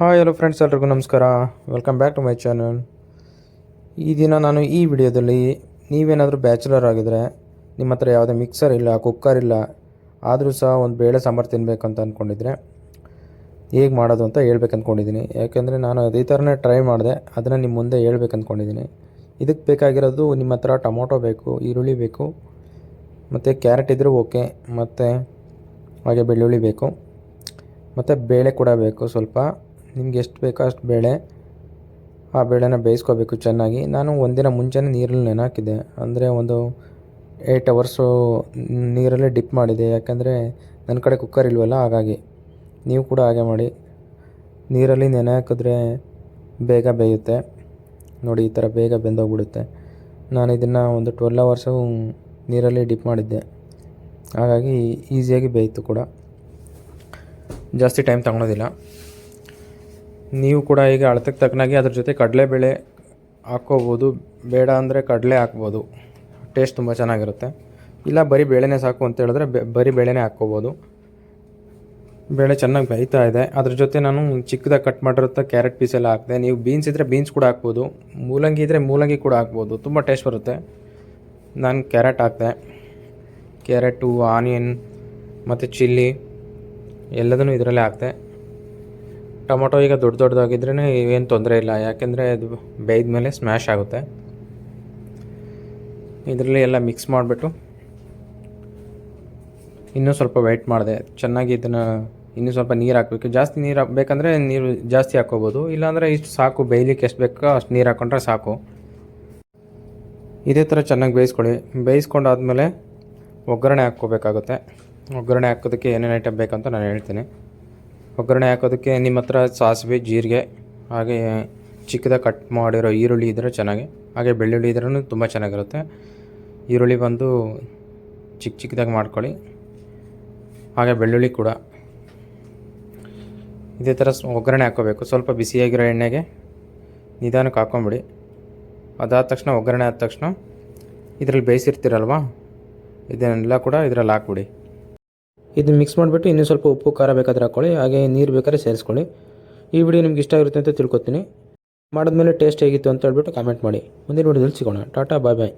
Hi hello friends, ಎಲ್ರಿಗೂ ನಮಸ್ಕಾರ. Welcome back to my channel. ಈ ದಿನ ನಾನು ಈ ವಿಡಿಯೋದಲ್ಲಿ ನೀವೇನಾದರೂ ಬ್ಯಾಚುಲರ್ ಆಗಿದ್ದರೆ, ನಿಮ್ಮ ಹತ್ರ ಯಾವುದೇ ಮಿಕ್ಸರ್ ಇಲ್ಲ, ಕುಕ್ಕರ್ ಇಲ್ಲ, ಆದರೂ ಸಹ ಒಂದು ಬೇಳೆ ಸಾಂಬಾರು ತಿನ್ನಬೇಕಂತ ಅಂದ್ಕೊಂಡಿದ್ರೆ ಹೇಗೆ ಮಾಡೋದು ಅಂತ ಹೇಳ್ಬೇಕು ಅಂದ್ಕೊಂಡಿದ್ದೀನಿ. ಯಾಕೆಂದರೆ ನಾನು ಅದೇ ಥರನೇ ಟ್ರೈ ಮಾಡಿದೆ, ಅದನ್ನು ನಿಮ್ಮ ಮುಂದೆ ಹೇಳ್ಬೇಕು ಅಂದ್ಕೊಂಡಿದ್ದೀನಿ. ಇದಕ್ಕೆ ಬೇಕಾಗಿರೋದು ನಿಮ್ಮ ಹತ್ರ ಟೊಮೊಟೊ ಬೇಕು, ಈರುಳ್ಳಿ ಬೇಕು, ಮತ್ತು ಕ್ಯಾರೆಟ್ ಇದ್ದರೂ ಓಕೆ, ಮತ್ತು ಹಾಗೆ ಬೆಳ್ಳುಳ್ಳಿ ಬೇಕು, ಮತ್ತು ಬೇಳೆ ಕೂಡ ಬೇಕು. ಸ್ವಲ್ಪ ನಿಮ್ಗೆ ಎಷ್ಟು ಬೇಕೋ ಅಷ್ಟು ಬೇಳೆ, ಆ ಬೇಳೆನ ಬೇಯಿಸ್ಕೋಬೇಕು ಚೆನ್ನಾಗಿ. ನಾನು ಒಂದಿನ ಮುಂಚೆನೇ ನೀರಲ್ಲಿ ನೆನೆ ಅಂದರೆ ಒಂದು 8 ಅವರ್ಸು ನೀರಲ್ಲೇ ಡಿಪ್ ಮಾಡಿದೆ. ಯಾಕಂದರೆ ನನ್ನ ಕಡೆ ಕುಕ್ಕರ್ ಇಲ್ವಲ್ಲ, ಹಾಗಾಗಿ ನೀವು ಕೂಡ ಹಾಗೆ ಮಾಡಿ. ನೀರಲ್ಲಿ ನೆನೆ ಹಾಕಿದ್ರೆ ಬೇಗ ಬೇಯುತ್ತೆ ನೋಡಿ, ಈ ಥರ ಬೇಗ ಬೆಂದೋಗ್ಬಿಡುತ್ತೆ. ನಾನು ಇದನ್ನು ಒಂದು 12 ಅವರ್ಸು ನೀರಲ್ಲಿ ಡಿಪ್ ಮಾಡಿದ್ದೆ, ಹಾಗಾಗಿ ಈಸಿಯಾಗಿ ಬೇಯಿತು ಕೂಡ, ಜಾಸ್ತಿ ಟೈಮ್ ತಗೊಳೋದಿಲ್ಲ. ನೀವು ಕೂಡ ಈಗ ಅಳತೆಗೆ ತಕ್ಕನಾಗಿ ಅದ್ರ ಜೊತೆ ಕಡಲೆಬೇಳೆ ಹಾಕ್ಕೋಬೋದು. ಬೇಡ ಅಂದರೆ ಕಡಲೆ ಹಾಕ್ಬೋದು, ಟೇಸ್ಟ್ ತುಂಬ ಚೆನ್ನಾಗಿರುತ್ತೆ. ಇಲ್ಲ ಬರೀ ಬೇಳೆನೇ ಸಾಕು ಅಂತ ಹೇಳಿದ್ರೆ ಬರೀ ಬೇಳೆನೇ ಹಾಕ್ಕೋಬೋದು. ಬೇಳೆ ಚೆನ್ನಾಗಿ ಬೇಯ್ತಾ ಇದೆ. ಅದ್ರ ಜೊತೆ ನಾನು ಚಿಕ್ಕದಾಗಿ ಕಟ್ ಮಾಡಿರುತ್ತೆ ಕ್ಯಾರೆಟ್ ಪೀಸೆಲ್ಲ ಹಾಕಿದೆ. ನೀವು ಬೀನ್ಸ್ ಇದ್ದರೆ ಬೀನ್ಸ್ ಕೂಡ ಹಾಕ್ಬೋದು, ಮೂಲಂಗಿ ಇದ್ದರೆ ಮೂಲಂಗಿ ಕೂಡ ಹಾಕ್ಬೋದು, ತುಂಬ ಟೇಸ್ಟ್ ಬರುತ್ತೆ. ನಾನು ಕ್ಯಾರೆಟ್ ಹಾಕಿದೆ. ಕ್ಯಾರೆಟು, ಆನಿಯನ್ ಮತ್ತು ಚಿಲ್ಲಿ ಎಲ್ಲದನ್ನೂ ಇದರಲ್ಲೇ ಹಾಕಿದೆ. ಟೊಮೊಟೊ ಈಗ ದೊಡ್ಡದಾಗಿದ್ರೇ ಏನು ತೊಂದರೆ ಇಲ್ಲ, ಯಾಕೆಂದರೆ ಅದು ಬೇಯ್ದ ಮೇಲೆ ಸ್ಮ್ಯಾಶ್ ಆಗುತ್ತೆ. ಇದರಲ್ಲಿ ಎಲ್ಲ ಮಿಕ್ಸ್ ಮಾಡಿಬಿಟ್ಟು ಇನ್ನೂ ಸ್ವಲ್ಪ ವೆಯ್ಟ್ ಮಾಡಿದೆ. ಚೆನ್ನಾಗಿ ಇದನ್ನು ಇನ್ನೂ ಸ್ವಲ್ಪ ನೀರು ಹಾಕಬೇಕು. ಜಾಸ್ತಿ ನೀರು ಹಾಕಬೇಕಂದ್ರೆ ನೀರು ಜಾಸ್ತಿ ಹಾಕ್ಕೋಬೋದು, ಇಲ್ಲಾಂದರೆ ಇಷ್ಟು ಸಾಕು, ಬೇಯಲಿಕ್ಕೆ ಎಷ್ಟು ಬೇಕೋ ಅಷ್ಟು ನೀರು ಹಾಕ್ಕೊಂಡ್ರೆ ಸಾಕು. ಇದೇ ಥರ ಚೆನ್ನಾಗಿ ಬೇಯಿಸ್ಕೊಂಡಾದ್ಮೇಲೆ ಒಗ್ಗರಣೆ ಹಾಕ್ಕೋಬೇಕಾಗುತ್ತೆ. ಒಗ್ಗರಣೆ ಹಾಕೋದಕ್ಕೆ ಏನೇನು ಐಟಮ್ ಬೇಕಂತ ನಾನು ಹೇಳ್ತೀನಿ. ಒಗ್ಗರಣೆ ಹಾಕೋದಕ್ಕೆ ನಿಮ್ಮ ಹತ್ರ ಸಾಸಿವೆ, ಜೀರಿಗೆ, ಹಾಗೆ ಚಿಕ್ಕದಾಗಿ ಕಟ್ ಮಾಡಿರೋ ಈರುಳ್ಳಿ ಇದ್ದರೆ ಚೆನ್ನಾಗಿ, ಹಾಗೆ ಬೆಳ್ಳುಳ್ಳಿ ಇದ್ರೂ ತುಂಬ ಚೆನ್ನಾಗಿರುತ್ತೆ. ಈರುಳ್ಳಿ ಬಂದು ಚಿಕ್ಕದಾಗಿ ಮಾಡ್ಕೊಳ್ಳಿ, ಹಾಗೆ ಬೆಳ್ಳುಳ್ಳಿ ಕೂಡ ಇದೇ ಥರ ಒಗ್ಗರಣೆ ಹಾಕ್ಕೋಬೇಕು. ಸ್ವಲ್ಪ ಬಿಸಿಯಾಗಿರೋ ಎಣ್ಣೆಗೆ ನಿಧಾನಕ್ಕೆ ಹಾಕ್ಕೊಂಬಿಡಿ. ಅದಾದ ತಕ್ಷಣ, ಒಗ್ಗರಣೆ ಆದ ತಕ್ಷಣ ಇದರಲ್ಲಿ ಬೇಯಿಸಿರ್ತೀರಲ್ವ, ಇದನ್ನೆಲ್ಲ ಕೂಡ ಇದರಲ್ಲಿ ಹಾಕ್ಬಿಡಿ. ಇದನ್ನು ಮಿಕ್ಸ್ ಮಾಡಿಬಿಟ್ಟು ಇನ್ನೂ ಸ್ವಲ್ಪ ಉಪ್ಪು ಖಾರ ಬೇಕಾದರೆ ಹಾಕ್ಕೊಳ್ಳಿ, ಹಾಗೆ ನೀರು ಬೇಕಾದ್ರೆ ಸೇರಿಸ್ಕೊಳ್ಳಿ. ಈ ವಿಡಿಯೋ ನಿಮ್ಗೆ ಇಷ್ಟ ಆಗಿರುತ್ತೆ ಅಂತ ತಿಳ್ಕೊತೀನಿ. ಮಾಡಿದ್ಮೇಲೆ ಟೇಸ್ಟ್ ಹೇಗಿತ್ತು ಅಂತ ಹೇಳ್ಬಿಟ್ಟು ಕಾಮೆಂಟ್ ಮಾಡಿ. ಮುಂದಿನ ವಿಡಿಯೋದಲ್ಲಿ ಸಿಗೋಣ. ಟಾಟಾ, ಬಾಯ್ ಬಾಯ್.